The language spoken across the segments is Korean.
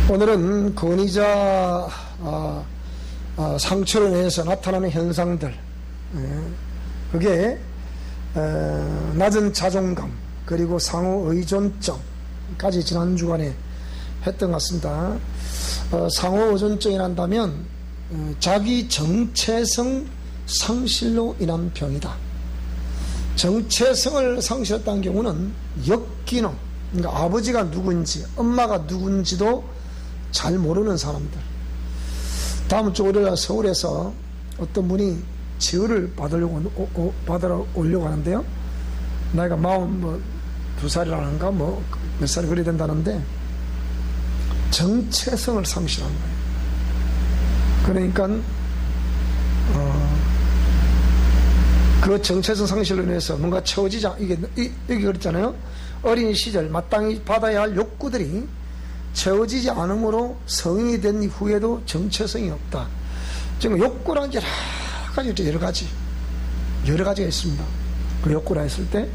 오늘은 권위자 상처로 인해서 나타나는 현상들, 그게 낮은 자존감 그리고 상호 의존증까지 지난 주간에 했던 것 같습니다. 상호 의존증이란다면 자기 정체성 상실로 인한 병이다. 정체성을 상실했다는 경우는 역기능, 그러니까 아버지가 누군지 엄마가 누군지도 잘 모르는 사람들. 다음 주 월요일 서울에서 어떤 분이 지혈을 받으러 오려고 하는데요. 나이가 42살이라는가 몇 살이 그리 된다는데 정체성을 상실한 거예요. 그러니까 그 정체성 상실로 인해서 뭔가 채워지지 이게 그랬잖아요. 어린 시절 마땅히 받아야 할 욕구들이 채워지지 않으므로 성인이 된 후에도 정체성이 없다. 지금 욕구란 여러 가지가 있습니다. 그 욕구라 했을 때,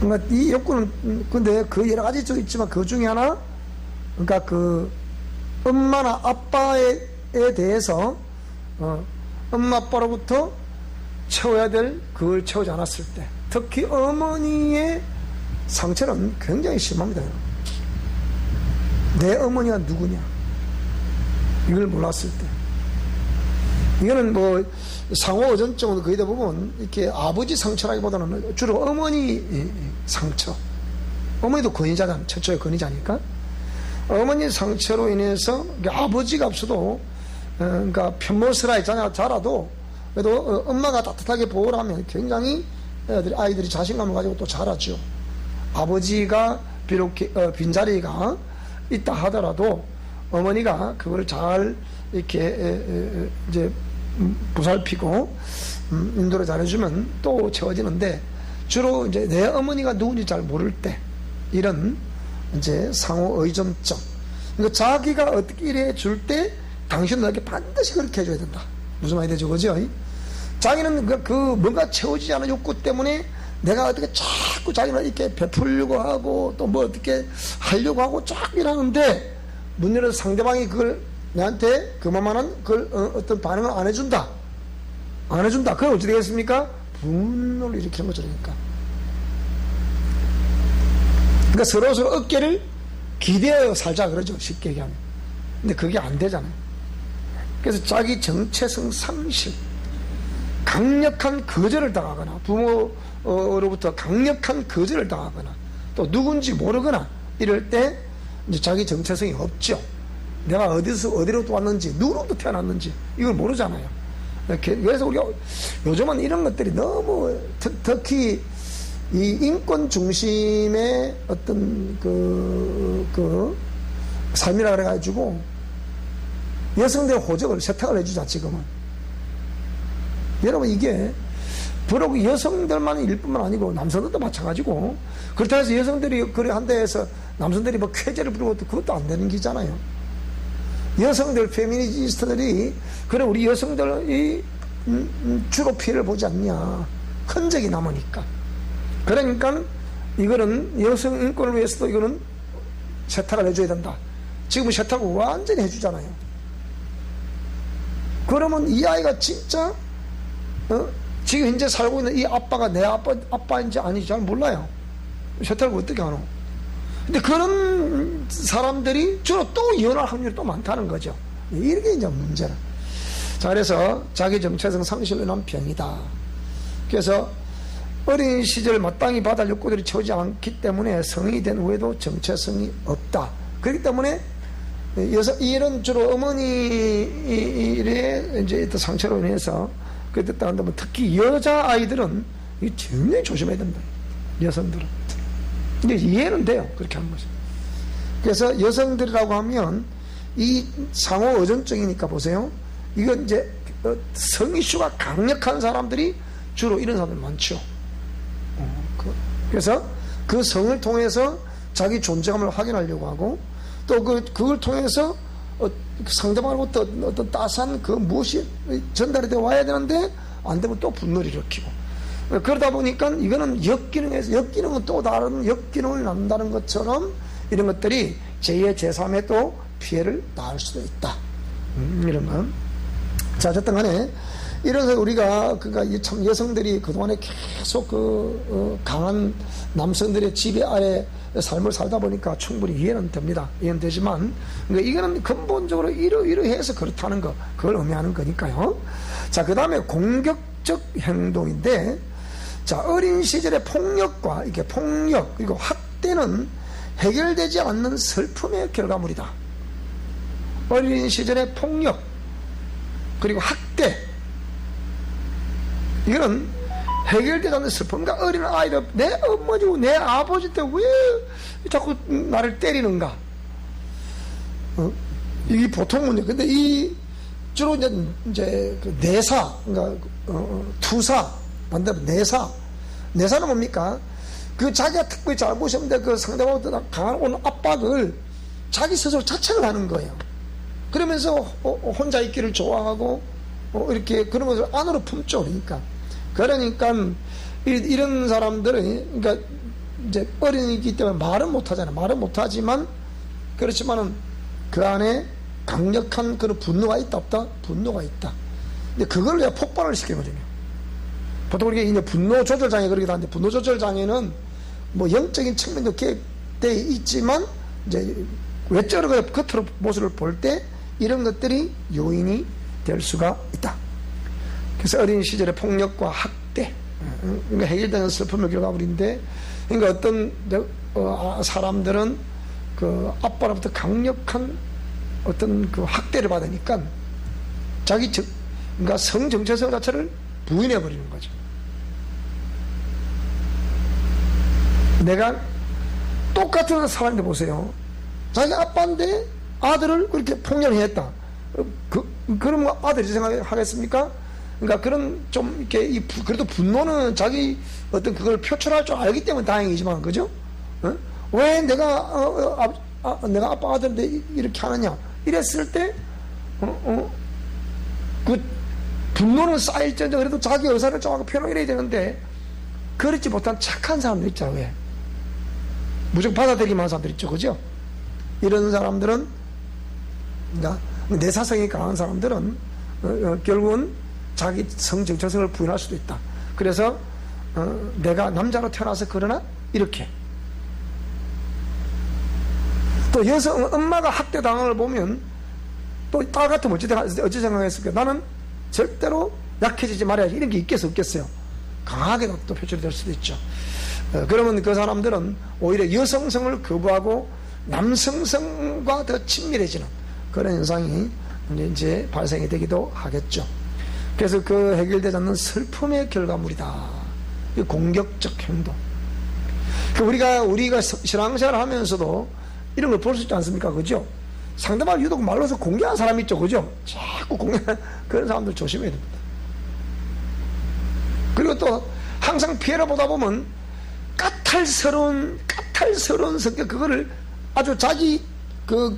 그러니까 이 욕구는 근데 그 여러 가지 있지만 그 중에 하나, 그러니까 그 엄마나 아빠에 대해서 엄마 아빠로부터 채워야 될 그걸 채우지 않았을 때, 특히 어머니의 상처는 굉장히 심합니다. 내 어머니가 누구냐 이걸 몰랐을 때, 이거는 상호 의존증은 거의 대부분 이렇게 아버지 상처라기보다는 주로 어머니 상처. 어머니도 권위자잖아. 최초의 권위자니까 어머니 상처로 인해서 아버지가 없어도 그러니까 편모스라에 자라도 그래도 엄마가 따뜻하게 보호를 하면 굉장히 아이들이 자신감을 가지고 또 자라죠. 아버지가 비록 빈자리가 있다 하더라도 어머니가 그걸 잘 이렇게 이제 보살피고 인도를 잘해주면 또 채워지는데, 주로 이제 내 어머니가 누군지 잘 모를 때 이런 이제 상호 의존증. 그러니까 자기가 어떻게 이래 줄 때 당신은 나에게 반드시 그렇게 해줘야 된다. 무슨 말이 되죠, 그죠? 자기는 그 뭔가 채워지지 않은 욕구 때문에 내가 어떻게 자꾸 자기는 이렇게 베풀려고 하고 또 어떻게 하려고 하고 자꾸 이러는데, 문제는 상대방이 그걸 내한테 그만한 그걸 어떤 반응을 안 해준다. 그럼 어떻게 되겠습니까? 분노를 일으키는 거죠. 그러니까 서로 어깨를 기대어 살자 그러죠. 쉽게 얘기하면. 근데 그게 안 되잖아요. 그래서 자기 정체성 상실, 강력한 거절을 당하거나 부모로부터 강력한 거절을 당하거나 또 누군지 모르거나 이럴 때 이제 자기 정체성이 없죠. 내가 어디로부터 왔는지 누구로부터 태어났는지 이걸 모르잖아요. 그래서 우리가 요즘은 이런 것들이 너무 특히 이 인권 중심의 어떤 그 삶이라 그래가지고 여성들의 호적을 세탁을 해주자. 지금은 여러분 이게 비록 여성들만 일뿐만 아니고 남성들도 마찬가지고, 그렇다고 해서 여성들이 그래 한다 해서 남성들이 쾌재를 부르고 그것도 안 되는 기잖아요. 여성들 페미니스트들이 그래 우리 여성들이 주로 피해를 보지 않냐, 흔적이 남으니까. 그러니까 이거는 여성 인권을 위해서도 이거는 세탁을 해줘야 된다. 지금 세탁을 완전히 해주잖아요. 그러면 이 아이가 진짜 지금 현재 살고 있는 이 아빠가 내 아빠인지 아닌지 잘 몰라요. 세탁을 어떻게 하노? 근데 그런 사람들이 주로 또 이혼할 확률이 또 많다는 거죠. 이게 이제 문제라. 자, 그래서 자기 정체성 상실로 인한 병이다. 그래서 어린 시절 마땅히 받을 욕구들이 채우지 않기 때문에 성인이 된 후에도 정체성이 없다. 그렇기 때문에 이런 주로 어머니의 이제 상처로 인해서 그랬다 한다면 특히 여자 아이들은 굉장히 조심해야 된다. 여성들은. 근데 이해는 돼요. 그렇게 하는 거죠. 그래서 여성들이라고 하면 이 상호 의존증이니까 보세요. 이건 이제 성이슈가 강력한 사람들이 주로 이런 사람들 많죠. 그래서 그 성을 통해서 자기 존재감을 확인하려고 하고 또 그걸 통해서 상대방으로부터 어떤 따스한 무엇이 전달이 되어 와야 되는데 안 되면 또 분노를 일으키고, 그러다 보니까 이거는 역기능은 또 다른 역기능을 낳는다는 것처럼 이런 것들이 제2의 제3의 또 피해를 당할 수도 있다. 이런 거. 자, 어쨌든 간에 이래서 우리가 그러니까 참 여성들이 그동안에 계속 강한 남성들의 지배 아래 삶을 살다 보니까 충분히 이해는 됩니다. 이해는 되지만 그러니까 이거는 근본적으로 이러해서 그렇다는 거, 그걸 의미하는 거니까요. 자, 그 다음에 공격적 행동인데, 자, 어린 시절의 폭력과 이게 폭력 그리고 학대는 해결되지 않는 슬픔의 결과물이다. 어린 시절의 폭력 그리고 학대, 이거는 해결되지 않는 슬픔. 그러니까 어린 아이들, 내 어머니고 내 아버지한테 왜 자꾸 나를 때리는가? 이게 보통 문제. 근데 주로 이제 그 내사, 그러니까 투사, 반대로 내사. 내사는 뭡니까? 그 자기가 특별히 잘못이 없는데 그 상대방한테 강한 오는 압박을 자기 스스로 자책을 하는 거예요. 그러면서 혼자 있기를 좋아하고 이렇게 그런 것을 안으로 품죠. 그러니까 이런 사람들은 그러니까 이제 어린이기 때문에 말은 못하잖아요. 말은 못하지만 그렇지만은 그 안에 강력한 그런 분노가 있다 없다? 분노가 있다. 근데 그걸 내가 폭발을 시키거든요. 보통 우리가 이제 분노 조절 장애 그러기도 하는데, 분노 조절 장애는 뭐 영적인 측면도 개입되어 있지만 이제 외적으로 겉으로 모습을 볼 때 이런 것들이 요인이 될 수가 있다. 그래서 어린 시절의 폭력과 학대, 그러니까 해결되는 슬픔의 결과물인데, 그러니까 어떤 사람들은 그 아빠로부터 강력한 어떤 그 학대를 받으니까 그러니까 성 정체성 자체를 부인해 버리는 거죠. 내가 똑같은 사람인데 보세요. 자기 아빠인데 아들을 그렇게 폭력했다. 그럼 아들이 생각하겠습니까? 그러니까 그런 좀 이렇게 그래도 분노는 자기 어떤 그걸 표출할 줄 알기 때문에 다행이지만, 그죠? 왜 내가 아빠 아들인데 이렇게 하느냐? 이랬을 때 그 분노는 쌓일지언정 그래도 자기 의사를 정확히 표현해야 되는데 그렇지 못한 착한 사람들 있잖아요. 왜? 무조건 받아들이기만 하는 사람들 있죠, 그죠? 이런 사람들은, 그러니까 내사성이 강한 사람들은 결국은 자기 성정체성을 부인할 수도 있다. 그래서 내가 남자로 태어나서 그러나 이렇게. 또 여성 엄마가 학대당한 걸 보면 또 딸 같으면 어찌 생각했을까? 나는 절대로 약해지지 말아야지, 이런 게 있겠어 없겠어요? 강하게 또 표출이 될 수도 있죠. 그러면 그 사람들은 오히려 여성성을 거부하고 남성성과 더 친밀해지는 그런 현상이 이제 발생이 되기도 하겠죠. 그래서 그 해결되지 않는 슬픔의 결과물이다. 공격적 행동. 우리가 신앙생활을 하면서도 이런 걸 볼 수 있지 않습니까? 그죠? 상대방을 유독 말로서 공격하는 사람이 있죠. 그죠? 자꾸 공격하는 그런 사람들 조심해야 됩니다. 그리고 또 항상 피해를 보다 보면 까탈스러운 성격, 그거를 아주 자기 그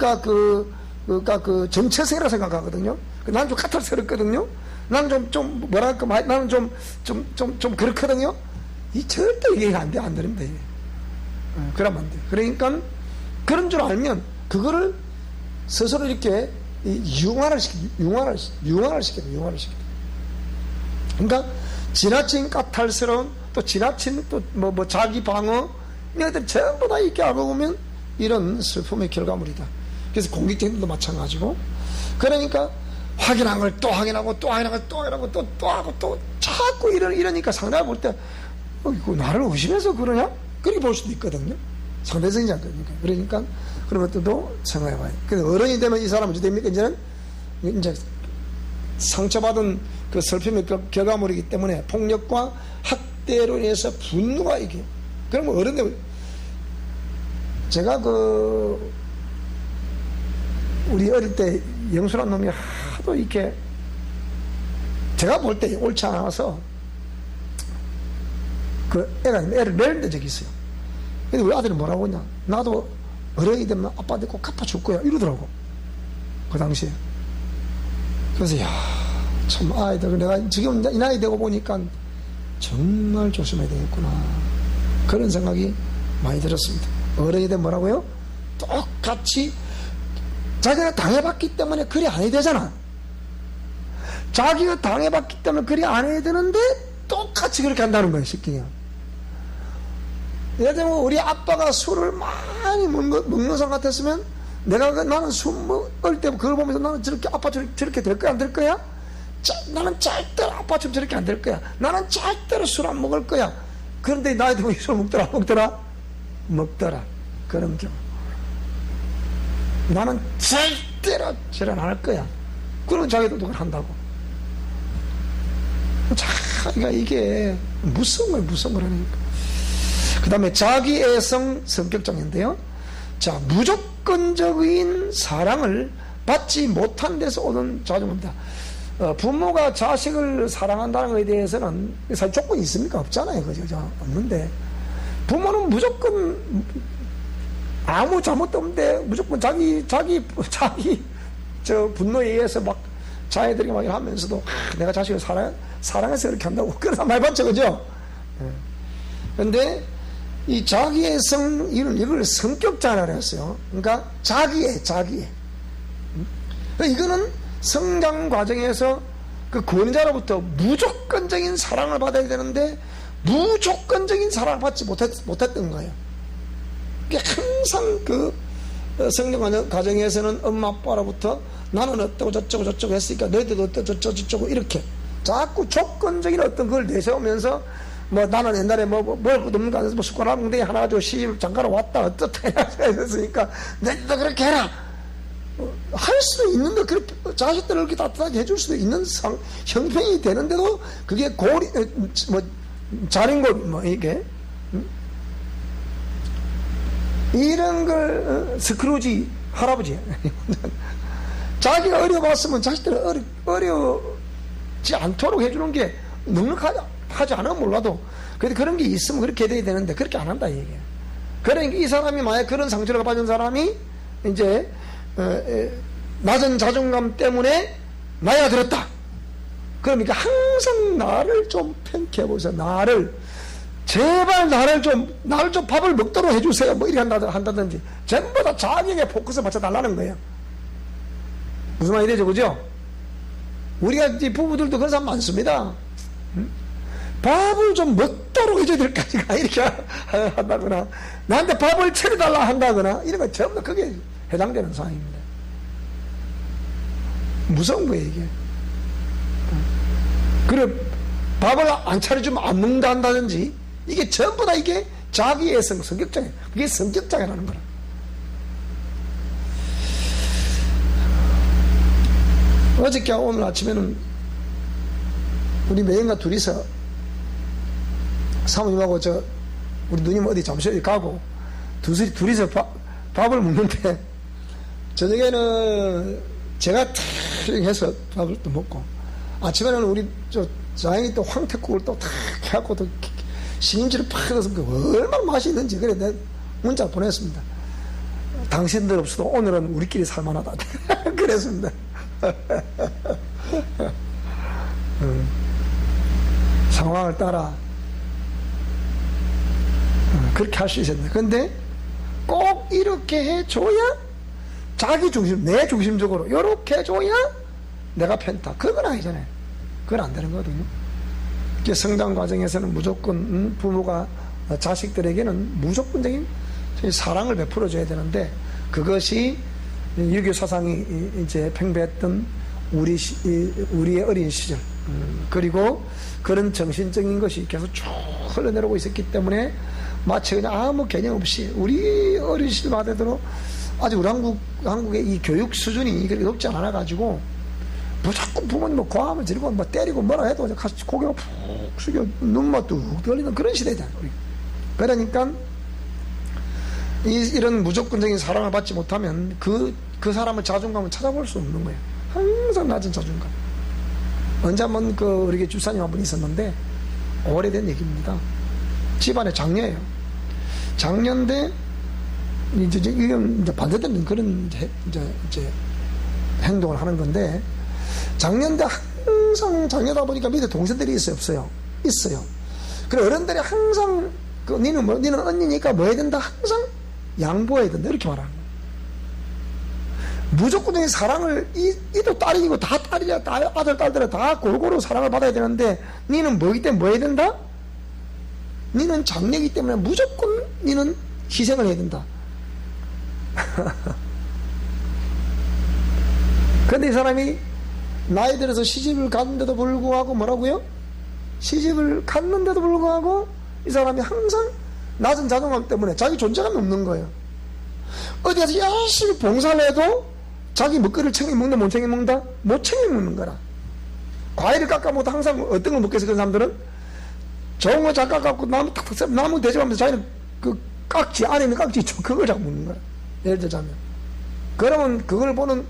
정체성이라고 생각하거든요. 나는 좀 까탈스럽거든요. 나는 좀 뭐랄까, 나는 좀 그렇거든요. 절대 이해가 안 됩니다. 그러면 안 돼. 그러니까 그런 줄 알면 그거를 스스로 이렇게 융화를 시켜요. 그러니까 지나친 까탈스러운, 또 지나친 또 자기 방어, 이런 것들 전부 다 이렇게 알고 보면 이런 슬픔의 결과물이다. 그래서 공격적인도 마찬가지고, 그러니까 확인한 걸 또 확인하고 또 확인하고 또 확인하고 또 하고 또 자꾸 이러니까 상대가 볼 때 이거 나를 의심해서 그러냐? 그렇게 볼 수도 있거든요. 상대적이지 않거든요. 그러니까 그런 것들도 생각해봐요. 그래서 어른이 되면 이 사람은 어찌 됩니까? 이제 상처받은 그 슬픔의 결과물이기 때문에 폭력과 학대로 인해서 분노가 이게. 그러면 어른 되면 제가 우리 어릴 때 영수란 놈이 하도 이렇게 제가 볼 때 옳지 않아서 애를 내는 적이 있어요. 근데 우리 아들이 뭐라고 했냐? 나도 어른이 되면 아빠한테 꼭 갚아줄 거야, 이러더라고. 그 당시에. 그래서 참 아이들, 내가 지금 이 나이 되고 보니까 정말 조심해야 되겠구나, 그런 생각이 많이 들었습니다. 어른이 되면 뭐라고요? 똑같이 자기가 당해봤기 때문에 그리 안 해야 되잖아. 자기가 당해봤기 때문에 그리 안 해야 되는데 똑같이 그렇게 한다는 거예요. 쉽게 그냥. 예를 들면 우리 아빠가 술을 많이 먹는 사람 같았으면 나는 술 먹을 때 그걸 보면서 나는 저렇게 아빠처럼 저렇게 될 거야 안 될 거야? 나는 절대로 아빠처럼 저렇게 안 될 거야. 나는 절대로 술 안 먹을 거야. 그런데 나이 들면 술 먹더라 안 먹더라? 먹더라. 그런 경우. 나는 절대로 저런 안 할 거야. 그러면 자기도 그걸 한다고. 자기가 이게 무서운 거예요. 무서운 거라니까. 그 다음에 자기애성 성격장애인데요. 자, 무조건적인 사랑을 받지 못한 데서 오는 자존감입니다. 부모가 자식을 사랑한다는 것에 대해서는 사실 조건이 있습니까? 없잖아요. 그죠? 없는데. 부모는 무조건 아무 잘못도 없는데 무조건 자기 저 분노에 의해서 막 자애들이 막 하면서도 내가 자식을 사랑해서 이렇게 한다고 그런 사람 많이 봤죠. 그죠? 그런데 이 자기의 이걸 성격자라고 했어요. 그러니까 자기애. 이거는 성장 과정에서 그 권자로부터 무조건적인 사랑을 받아야 되는데 무조건적인 사랑을 받지 못했던 거예요. 항상 그 성장 과정에서는 엄마 아빠로부터 나는 어떠고 저쩌고 했으니까 너희들도 어떠고 저쩌고 이렇게 자꾸 조건적인 어떤 걸 내세우면서 뭐 나는 옛날에 먹을 것도 없는 거 아니어서 숟가락 뭉덩이 하나 가지고 시집 장가로 왔다 어떻다 했으니까 너희도 그렇게 해라. 할 수도 있는데 그렇게 자식들을 이렇게 따뜻하게 해줄 수도 있는 형편이 되는데도 그게 자린고 이게 이런 걸 스크루지 할아버지 자기가 어려웠으면 자식들을 어려지 않도록 해주는 게 넉넉하지 않으면 몰라도 그래도 그런 게 있으면 그렇게 돼야 되는데 그렇게 안 한다 이게. 그러니까 이 사람이 만약 그런 상처를 받은 사람이 이제 낮은 자존감 때문에 나이가 들었다. 그러니까 항상 나를 좀 평가해보세요. 제발 나를 좀 밥을 먹도록 해주세요. 뭐 이렇게 한다든지 전부 다 자기에게 포커스 맞춰달라는 거예요. 무슨 말이 되죠? 그죠? 우리가 이 부부들도 그런 사람 많습니다. 밥을 좀 먹도록 해줘야 될 까지가 이렇게 한다거나 나한테 밥을 차려달라 한다거나 이런 거 전부 다 그게 해당되는 상황입니다. 무서운 거예요 이게. 그래 밥을 안 차려주면 안 먹는다 한다든지 이게 전부 다 이게 자기의 성격장애. 그게 성격장애라는 거라. 어저께 오늘 아침에는 우리 매형과 둘이서 사모님하고 우리 누님 어디 잠시 어디 가고 둘이서 밥을 먹는데 저녁에는 제가 탁 해서 밥을 또 먹고 아침에는 우리 자영이 또 황태국을 또 탁 해갖고 또 신김치를 팍 넣어서 얼마나 맛이 있는지 그래 내가 문자 보냈습니다. 당신들 없어도 오늘은 우리끼리 살만하다. 그랬습니다. 상황을 따라 그렇게 할 수 있었네. 근데 꼭 이렇게 해줘야 자기 중심, 내 중심적으로 이렇게 해줘야 내가 편타. 그건 아니잖아요. 그건 안 되는 거거든요. 성장 과정에서는 무조건 부모가 자식들에게는 무조건적인 사랑을 베풀어줘야 되는데 그것이 유교 사상이 이제 팽배했던 우리의 어린 시절 그리고 그런 정신적인 것이 계속 쭉 흘러내려오고 있었기 때문에 마치 그냥 아무 개념 없이 우리 어린 시절 말대로 아직 우리 한국의 이 교육 수준이 그렇게 높지 않아 가지고 뭐 자꾸 부모님 과함을 지르고 뭐 때리고 뭐라 해도 같이 고개가 푹 숙여 눈만 뚝 떨리는 그런 시대잖아요. 그러니까 이런 무조건적인 사랑을 받지 못하면 그 사람의 자존감을 찾아볼 수 없는 거예요. 항상 낮은 자존감. 언제 한번 우리 집사님 한 분 있었는데 오래된 얘기입니다. 집안에 장녀예요. 장녀인데 이건 이제 반대되는 그런 이제 행동을 하는 건데 장녀인데 항상 장녀다 보니까 밑에 동생들이 있어요, 없어요? 있어요. 그래 어른들이 항상 니는 언니니까 뭐 해야 된다? 항상 양보해야 된다 이렇게 말하는 거예요. 무조건적인 사랑을 이도 딸이고 다 딸이야. 아들 딸들은 다 골고루 사랑을 받아야 되는데 니는 뭐기 때문에 뭐 해야 된다? 니는 장녀이기 때문에 무조건 니는 희생을 해야 된다. 근데 이 사람이 나이 들어서 시집을 갔는데도 불구하고 뭐라고요? 시집을 갔는데도 불구하고 이 사람이 항상 낮은 자존감 때문에 자기 존재감이 없는 거예요. 어디 가서 열심히 봉사를 해도 자기 먹거리를 챙겨 먹는다, 못 챙겨 먹는다? 못 챙겨 먹는 거라. 과일을 깎아 먹어도 항상 어떤 걸 먹겠어, 그런 사람들은? 좋은 거 잘 깎아갖고 나무 대접하면서 자기는 그 깍지, 안에 있는 깍지, 그걸 자꾸 먹는 거야. 예를 들자면. 그러면 그걸 보는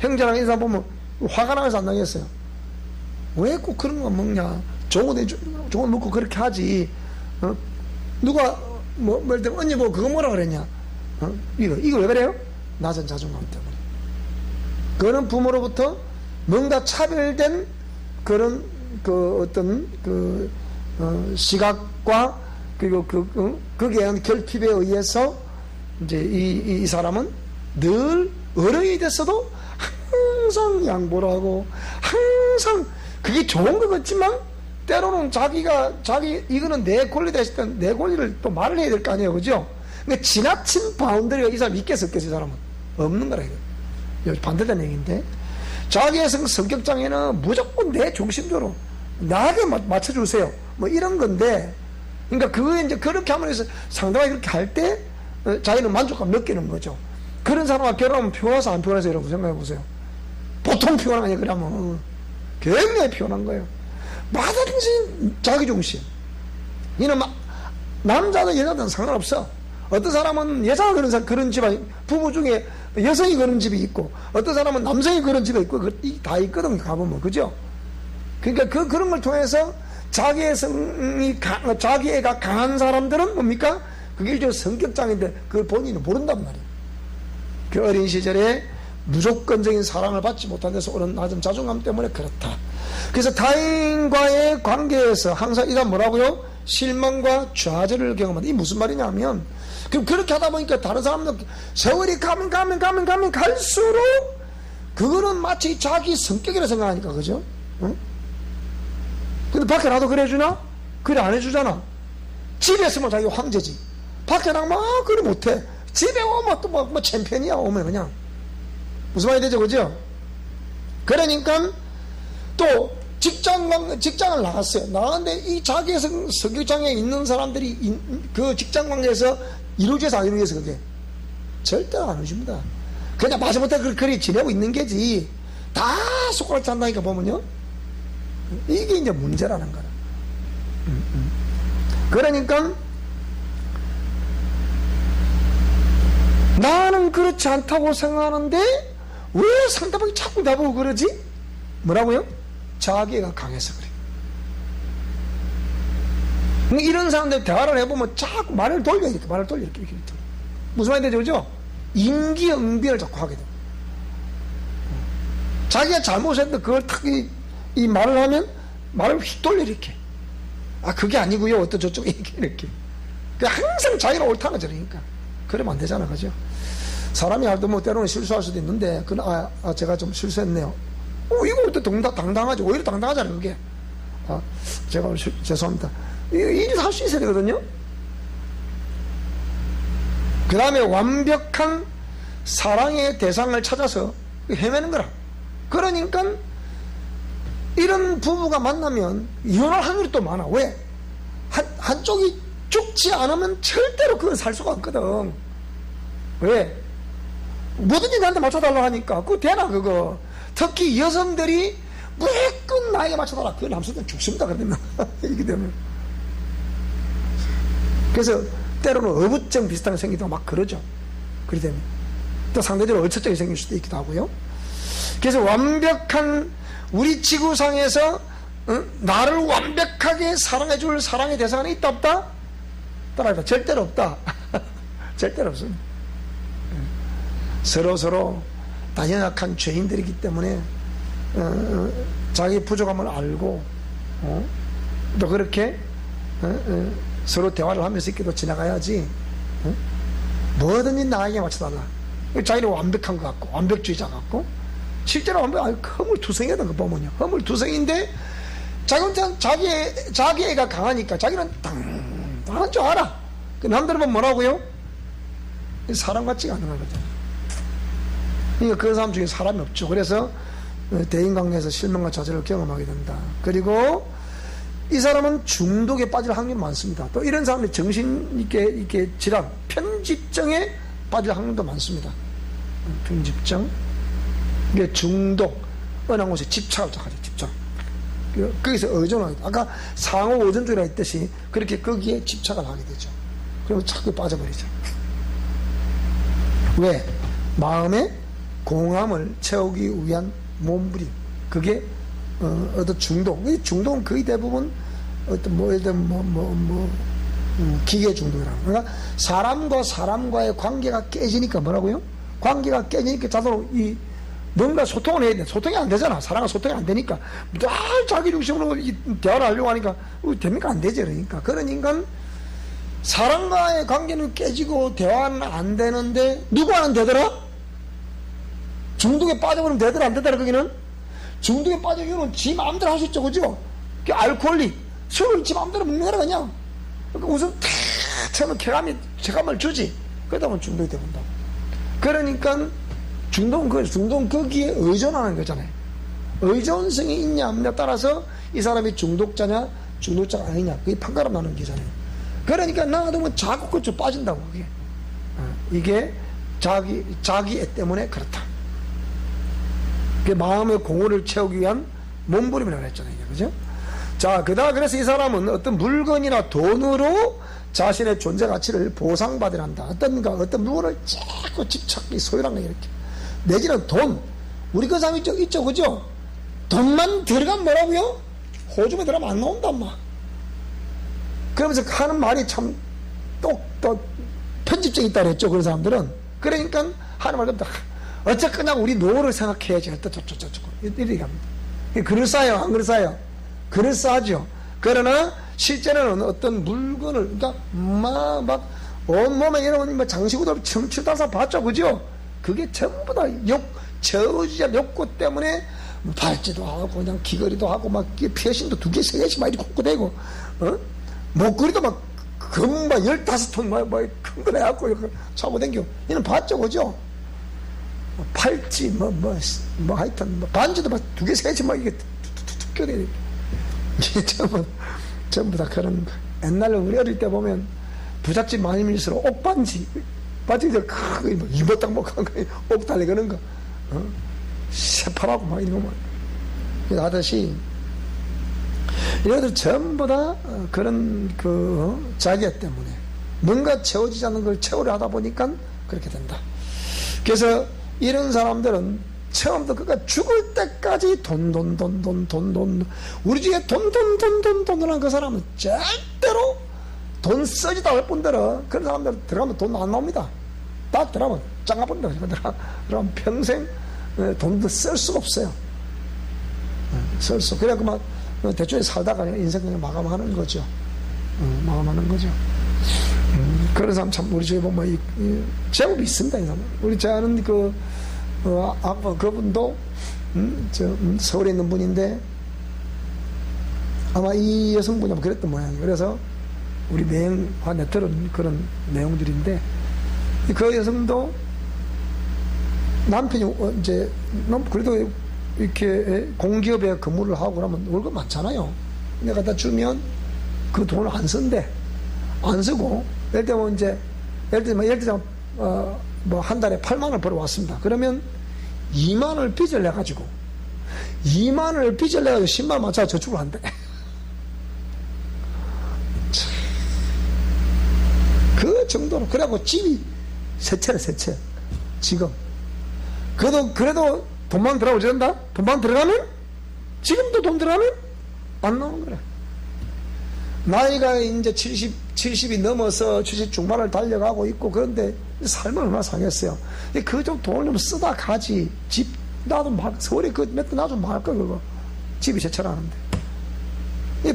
형제랑 인사 보면 화가 나서 안 나겠어요? 왜 꼭 그런 거 먹냐? 좋은 거 먹고 그렇게 하지. 누가, 예를 들면, 언니 뭐 그거 뭐라 그랬냐? 이거 왜 그래요? 낮은 자존감 때문에. 그런 부모로부터 뭔가 차별된 그런 어떤 시각과 그리고 거기에 의한 결핍에 의해서 이제 이 사람은 늘 어른이 됐어도 항상 양보를 하고 항상 그게 좋은 것 같지만 때로는 이거는 내 권리다 했을 때 내 권리를 또 말을 해야 될 거 아니에요, 그죠? 그러니까 지나친 바운더리가 이 사람 있겠어, 이 사람은 없는 거라 이거. 반대되는 얘기인데, 자기의 성격장애는 무조건 내 중심적으로 나에게 맞춰주세요, 뭐 이런 건데, 그러니까 그거에 이제 그렇게 함으로써 상대방이 그렇게 할 때 자기는 만족감 느끼는 거죠. 그런 사람과 결혼하면 피곤해서 안 피곤해서 여러분 생각해 보세요. 보통 피곤한 게 아니라 그러면 굉장히 피곤한 거예요. 뭐든지 자기 중심. 이는 남자든 여자든 상관없어. 어떤 사람은 여자가 그런 집안, 부부 중에 여성이 그런 집이 있고, 어떤 사람은 남성이 그런 집이 있고, 다 있거든, 가보면. 그죠? 그러니까 그런 걸 통해서 자기애가 강한 사람들은 뭡니까? 그게 일종의 성격장애인데, 그걸 본인은 모른단 말이에요. 그 어린 시절에 무조건적인 사랑을 받지 못한 데서 오는 낮은 자존감 때문에 그렇다. 그래서 타인과의 관계에서 항상 이란 뭐라고요? 실망과 좌절을 경험한다. 이게 무슨 말이냐면, 그럼 그렇게 하다 보니까 다른 사람들 세월이 가면 갈수록 그거는 마치 자기 성격이라 생각하니까, 그죠? 응? 근데 밖에 나도 그래 주나? 그래 안 해주잖아. 집에 있으면 자기 황제지. 밖에 나가면 그래 못해. 집에 오면 또 뭐 챔피언이야. 오면 그냥 무슨 말이 되죠, 그죠? 그러니까 또 직장을 나갔어요. 나갔는데 이 자기의 성격장애에 있는 사람들이 그 직장 관계에서 이루어져서 안 이루어져서 그게 절대 안 해줍니다. 그냥 마지못해 그렇게 지내고 있는 게지. 다 손가락 잔다니까 보면요. 이게 이제 문제라는 거라. 그러니까 나는 그렇지 않다고 생각하는데 왜 상대방이 자꾸 나보고 그러지? 뭐라고요? 자기가 강해서 그래. 이런 사람들 대화를 해보면 자꾸 말을 돌려 이렇게 무슨 말이 되죠, 그죠? 임기응변을 자꾸 하게 돼. 자기가 잘못했는데 그걸 탁 이 말을 하면 말을 휙 돌려 이렇게. 그게 아니고요, 어떤 저쪽 이렇게. 항상 자기가 옳다는 거죠, 그러니까. 그러면 안 되잖아, 그죠? 사람이 할때 뭐 때로는 실수할 수도 있는데, 제가 좀 실수했네요. 이거 또 당당하죠. 오히려 당당하잖아요, 그게. 제가 죄송합니다. 일을 할 수 있어야 되거든요. 그 다음에 완벽한 사랑의 대상을 찾아서 헤매는 거라. 그러니까 이런 부부가 만나면 이혼할 확률이 또 많아. 왜? 한쪽이 죽지 않으면 절대로 그건 살 수가 없거든. 왜? 뭐든지 나한테 맞춰달라고 하니까 그거 되나 그거. 특히 여성들이 무조건 나에게 맞춰달라. 그 남성들은 죽습니다. 그러면 이렇게 되면. 그래서 때로는 어부증 비슷한 게 생기도 막 그러죠. 그렇게 되면 또 상대적으로 얼처증이 생길 수도 있기도 하고요. 그래서 완벽한 우리 지구상에서 나를 완벽하게 사랑해줄 사랑의 대상은 있다 없다? 따라해봐. 절대로 없다. 절대로 없습니다. 서로 다 연약한 죄인들이기 때문에 자기 부족함을 알고 또 그렇게 서로 대화를 하면서 이렇게 또 지나가야지. 뭐든지 나에게 맞춰달라. 자기는 완벽한 것 같고, 완벽주의자 같고, 실제로 허물투성이었던 거 보면요. 허물투성인데, 자기 애가 강하니까 자기는 당당한 줄 알아. 그 남들은 보면 뭐라고요? 사람 같지가 않은 거죠. 그러니까 그런 사람 중에 사람이 없죠. 그래서 대인관계에서 실망과 좌절을 경험하게 된다. 그리고 이 사람은 중독에 빠질 확률이 많습니다. 또 이런 사람이 정신 이렇게 질환, 편집증에 빠질 확률도 많습니다. 편집증, 이게 중독, 어느 곳에 집착을 하죠. 집착. 거기서 의존하게 돼. 아까 상호 의존주의라 했듯이 그렇게 거기에 집착을 하게 되죠. 그러면 자꾸 빠져버리죠. 왜? 마음의 공함을 채우기 위한 몸부림. 그게 어떤 중독. 이 중독은 거의 대부분 어떤 예를 들면 기계 중독이라고. 그러니까 사람과 사람과의 관계가 깨지니까 뭐라고요? 관계가 깨지니까 자동으로 뭔가 소통을 해야 돼. 소통이 안 되잖아. 사람과 소통이 안 되니까 늘 자기 중심으로 대화를 하려고 하니까 됩니까? 안 되죠. 그러니까 사람과의 관계는 깨지고 대화는 안 되는데 누구와는 되더라? 중독에 빠져버리면 되더라 안 되더라. 거기는 중독에 빠진 이유는 지 마음대로 할 수 있죠. 그죠? 알코올릭 술을 지 마음대로 먹는 거라 그냥. 그러니까 우선 탁 처음에 쾌감을 주지. 그러다 보면 중독이 돼본다고. 그러니까 중독은 거기에 의존하는 거잖아요. 의존성이 있냐 없냐 따라서 이 사람이 중독자냐 중독자가 아니냐 그게 판가름 나는 게잖아요. 그러니까 나가면 자꾸 그쪽 빠진다고. 그게 이게 자기 애 때문에 그렇다. 그게 마음의 공허를 채우기 위한 몸부림이라고 했잖아요. 그죠? 자, 그래서 이 사람은 어떤 물건이나 돈으로 자신의 존재 가치를 보상받으려 한다. 어떤 물건을 자꾸 집착이 소유한 거예요. 이렇게. 내지는 돈. 우리 그 사람 있죠. 그죠? 돈만 들어가면 뭐라고요? 호주에 들어가면 안 나온다, 엄마. 그러면서 하는 말이 참 또 편집증이 있다 그랬죠. 그런 사람들은. 그러니까 하는 말도 어쨌거나 우리 노후를 생각해야지. 이렇게 합니다. 그럴싸해요? 안 그럴싸해요? 그럴싸하죠. 그러나 실제로는 어떤 물건을 그러니까 막 온몸에 이런 장시구도 청출다사 봤죠. 그죠? 그게 전부 다 저주자 욕구 때문에 발찌도 하고 그냥 귀걸이도 하고 막 피어싱도 2개, 3개씩 막 이렇게 꽂고대고 목걸이도 막 금방 15톤 큰 거 내갖고 차고 댕겨. 얘는 봤죠. 그죠? 팔찌 하여튼 반지도 막 2개, 3개씩 막 이게 툭툭툭 껴대고 이게 전부 다 그런 거. 옛날에 우리 어릴 때 보면 부잣집 많이 밀수록 옥반지 바지가 크고 이모딱 먹한 거 옥 달리는 거 새파랗고 막 이런 거 하듯이 이것들 전부 다 그런 자기 때문에 뭔가 채워지지 않는 걸 채우려 하다 보니까 그렇게 된다. 그래서 이런 사람들은 처음부터 그러니까 죽을 때까지 돈 우리 집에 돈을 한 그 사람은 절대로 돈 쓰지도 않을 뿐더러 그런 사람들 들어가면 돈 안 나옵니다. 딱 들어가면 짱아본다. 그러면 평생 돈도 쓸 수가 없어요. 쓸 수. 그래갖고 막 대충 살다가 인생 그냥 마감하는 거죠. 마감하는 거죠. 그런 사람 참 우리 집에 보면 제법이 있습니다. 이 사람. 우리 제 아는 그분도 서울에 있는 분인데 아마 이 여성분이 그랬던 모양이에요. 그래서 우리 매형한테 들은 그런 내용들인데 그 여성도 남편이 이제 그래도 이렇게 공기업에 근무를 하고 그러면 월급 많잖아요. 근데 갖다 주면 그 돈을 안 쓴대. 안 쓰고 예를 들면 한 달에 8만 원을 벌어왔습니다. 그러면 2만 원을 빚을 내가지고 2만 원을 빚을 내가지고 10만 원 맞춰 저축을 한대. 그 정도로. 그래갖고 집이 세 채래. 지금 그래도 돈만 들어가고 된다. 돈만 들어가면 지금도 돈 들어가면 안 나오는 거래. 나이가 이제 70이 넘어서 70 중반을 달려가고 있고 그런데 삶은 얼마나 상했어요. 그 좀 돈을 좀 쓰다 가지. 집 나도 서울에 몇 대 나도 말 거 그거. 집이 제철하는데.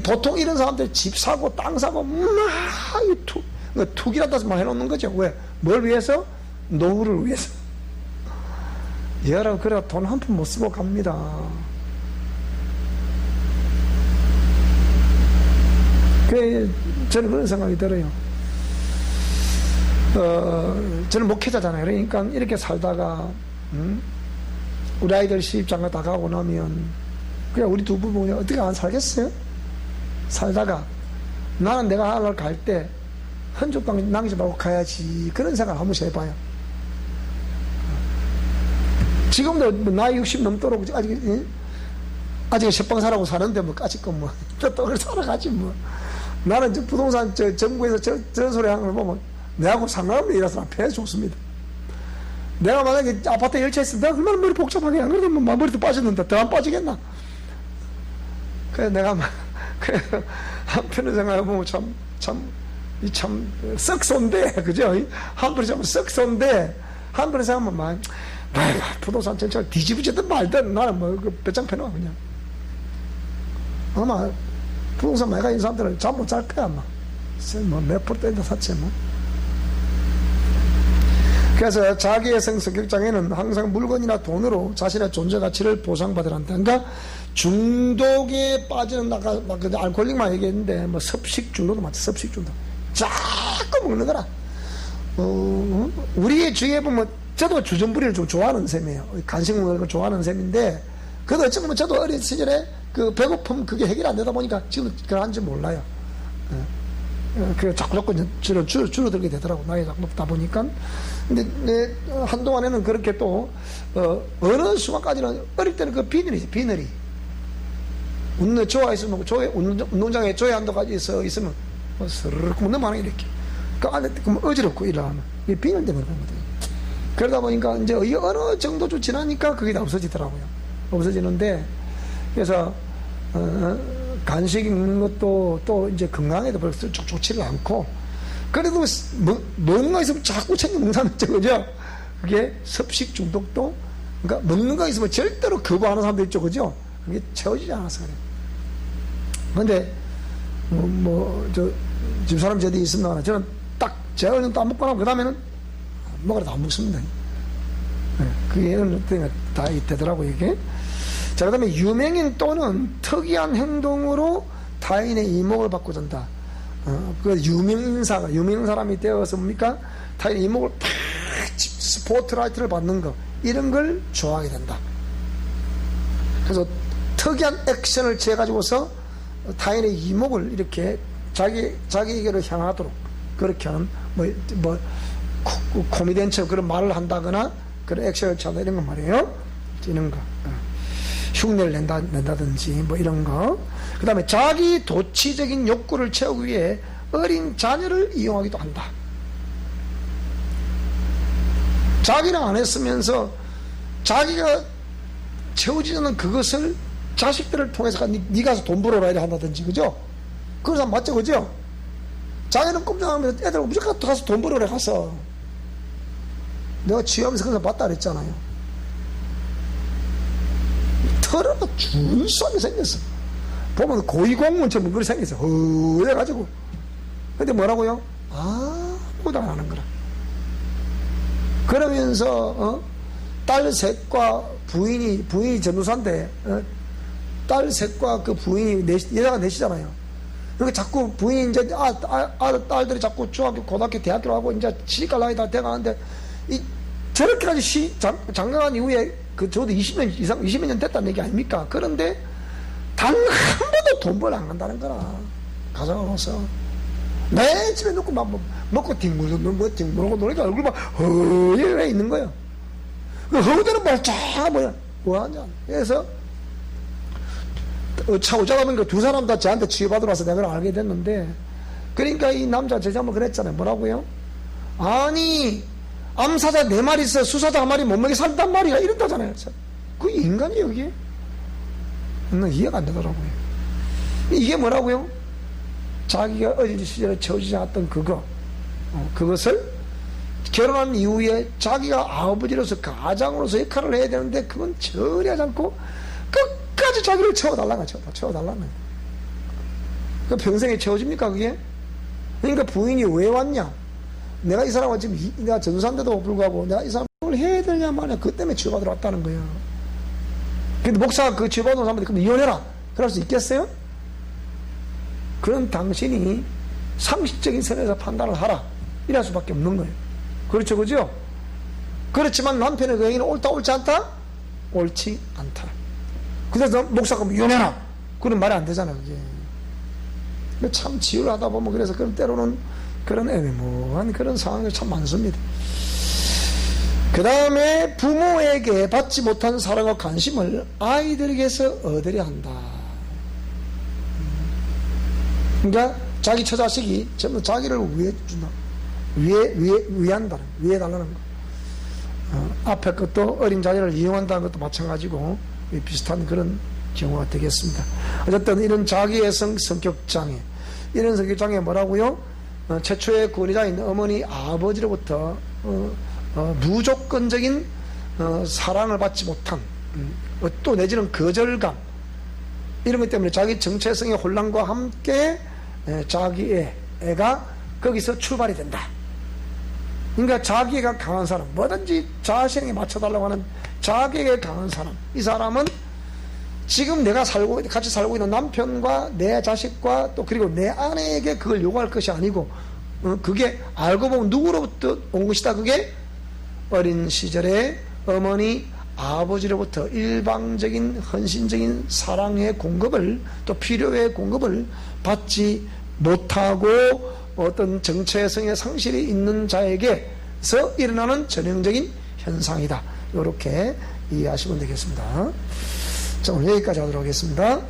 보통 이런 사람들 집 사고 땅 사고 투기라도 막 해놓는 거죠. 왜? 뭘 위해서? 노후를 위해서. 여러분, 그래 돈 한 푼 못 쓰고 갑니다. 그 저는 그런 생각이 들어요. 저는 목회자잖아요. 그러니까 이렇게 살다가 우리 아이들 시집장가 다 가고 나면 그냥 우리 두 부부는 어떻게 안 살겠어요? 살다가 나는 내가 하늘 갈 때 한 족당 남기지 말고 가야지, 그런 생각을 한 번씩 해봐요. 지금도 나이 60 넘도록 아직 ሸ방사라고 사는데 뭐 까짓거 뭐 또 살아가지 뭐. 나는 저 부동산 정부에서 저런 소리 하는 걸 보면 내하고 상관없는 일이라서 폐해 좋습니다. 내가 만약에 아파트에 열차했으면 내가 얼마나 머리 복잡하게 안 그래도 뭐 머리도 빠졌는데 더 안 빠지겠나. 그래서 내가 막 한편으로 생각해보면 참 썩소인데, 그죠? 한편으로 생각하면 썩소인데, 한편으로 생각하면 막 부동산 정책을 뒤집어지든 말든 나는 뭐 배짱 펴놔 그냥. 아마 부동산 많이 가진 사람들은 잠 못 잘 거야 아마. 몇 %인데 샀지 뭐. 그래서 자기의 성격장애는 항상 물건이나 돈으로 자신의 존재 가치를 보상받으란다. 그러니까 중독에 빠지는, 아까 막 알코올릭만 얘기했는데 뭐 섭식 중독도 맞죠. 섭식 중독. 자꾸 먹는 거라. 우리의 주위에 보면 저도 주전부리를 좀 좋아하는 셈이에요. 간식 먹는 걸 좋아하는 셈인데, 그래도 어쩌면 저도 어린 시절에 그 배고픔 그게 해결 안 되다 보니까 지금 그런지 몰라요. 그 자꾸 줄어들게 되더라고. 나이 자꾸 먹다 보니까. 근데 한동안에는 그렇게 또 어느 순간까지는, 어릴 때는 그 비늘이 운동 좋아했으면 운동장에 조회 한도까지 있으면 스르륵 넘어가는 이렇게 그 안에 어지럽고 일어나면 이게 비늘 때문에 그런 거거든요. 그러다 보니까 이제 어느 정도 좀 지나니까 그게 다 없어지더라고요. 없어지는데, 그래서 간식 먹는 것도 또 이제 건강에도 별로 좋지를 않고, 그래도 먹는 거 있으면 자꾸 챙겨 먹는 사람 있죠, 그죠? 그게 섭식 중독도, 그러니까 먹는 거 있으면 절대로 거부하는 사람도 있죠, 그죠? 그게 채워지지 않아서 그래요. 근데 집사람 저도 있습니다. 저는 딱 제가 어느 정도 안 먹고 나면 그 다음에는 먹으라도 안 먹습니다. 그게 어느 때가 다 되더라고요, 이게. 자, 그 다음에 유명인 또는 특이한 행동으로 타인의 이목을 받고자 한다. 그 유명 사람이 되어서 뭡니까? 타인의 이목을 팍 스포트라이트를 받는 거, 이런 걸 좋아하게 된다. 그래서 특이한 액션을 취해가지고서 타인의 이목을 이렇게 자기에게로 향하도록 그렇게 하는 코미디언처럼 그런 말을 한다거나 그런 액션을 취한다, 이런 거 말이에요. 이런 거. 흉내를 낸다든지 뭐 이런 거. 그 다음에 자기 도치적인 욕구를 채우기 위해 어린 자녀를 이용하기도 한다. 자기는 안 했으면서 자기가 채우지 않는 그것을 자식들을 통해서 니 가서 돈 벌어라 이래 한다든지, 그죠? 그런 사람 맞죠, 그죠? 자기는 꼼짝하면서 애들 무조건 가서 돈 벌어라 가서. 내가 취하면서 그래서 봤다 그랬잖아요. 털어가 준수하게 생겼어. 보면 고위공무원처럼 그렇게 생겼어. 허해가지고. 근데 뭐라고요? 아무것도 안 하는 거라. 그러면서 딸 셋과 부인이 전도사인데 딸 셋과 그 부인이 여자가 넷이잖아요. 그러니까 자꾸 부인이 이제 딸들이 자꾸 중학교, 고등학교, 대학교로 하고 이제 시집갈 나이 다 돼가는데 저렇게까지 장가간 이후에 저도 20년 이상, 20몇 년 됐다는 얘기 아닙니까? 그런데 단 한 번도 돈 벌어 안 간다는 거라. 가정으로서. 내 집에 놓고 막 먹고 뒹굴고 노니까 얼굴 막 허예해 있는 거예요. 그 허우대는 멀쩡한 뭐야. 뭐하냐. 그래서 차 오자가 보니까 두 사람 다 저한테 치유받으러 와서 내가 알게 됐는데, 그러니까 이 남자 제자 한번 그랬잖아요. 뭐라고요? 아니, 암사자 4마리 있어 수사자 1마리 못 먹게 산단 말이야, 이런다잖아요. 그게 인간이에요, 이게? 이해가 안 되더라고요. 이게 뭐라고요? 자기가 어린 시절에 채워지지 않았던 그것을 결혼한 이후에 자기가 아버지로서 가장으로서 역할을 해야 되는데 그건 전혀 하지 않고 끝까지 자기를 채워달라는 거예요. 그 평생에 채워집니까, 그게? 그러니까 부인이 왜 왔냐? 내가 이 사람과 지금 내가 전도사인데도 불구하고 내가 이 사람 뭘 해야 되냐 말이야. 그 때문에 치유받으러 왔다는 거예요. 근데 목사가 그 치유받은 사람한테 그럼 이혼해라 그럴 수 있겠어요? 그런 당신이 상식적인 선에서 판단을 하라 이럴 수밖에 없는 거예요. 그렇죠, 그죠? 그렇지만 남편의 그 얘기는 옳다 옳지 않다? 옳지 않다. 그래서 목사가 이혼해라 그런 말이 안 되잖아. 그게 참 치유를 하다 보면 그래서 그런 때로는 그런 애매모호한 그런 상황이 참 많습니다. 그 다음에 부모에게 받지 못한 사랑과 관심을 아이들에게서 얻으려 한다. 그러니까 자기 처자식이 전부 자기를 위해준다. 위한다는, 위해달라는 거. 앞에 것도 어린 자녀를 이용한다는 것도 마찬가지고 비슷한 그런 경우가 되겠습니다. 어쨌든 이런 자기애성 성격장애, 이런 성격장애 뭐라고요? 최초의 구원자인 어머니 아버지로부터 무조건적인 사랑을 받지 못한 또 내지는 거절감, 이런 것 때문에 자기 정체성의 혼란과 함께 자기의 애가 거기서 출발이 된다. 그러니까 자기애가 강한 사람, 뭐든지 자신에게 맞춰달라고 하는 자기애가 강한 사람, 이 사람은 지금 내가 같이 살고 있는 남편과 내 자식과 또 그리고 내 아내에게 그걸 요구할 것이 아니고, 그게 알고 보면 누구로부터 온 것이다. 그게 어린 시절에 어머니 아버지로부터 일방적인 헌신적인 사랑의 공급을, 또 필요의 공급을 받지 못하고 어떤 정체성의 상실이 있는 자에게서 일어나는 전형적인 현상이다. 이렇게 이해하시면 되겠습니다. 자, 오늘 여기까지 하도록 하겠습니다.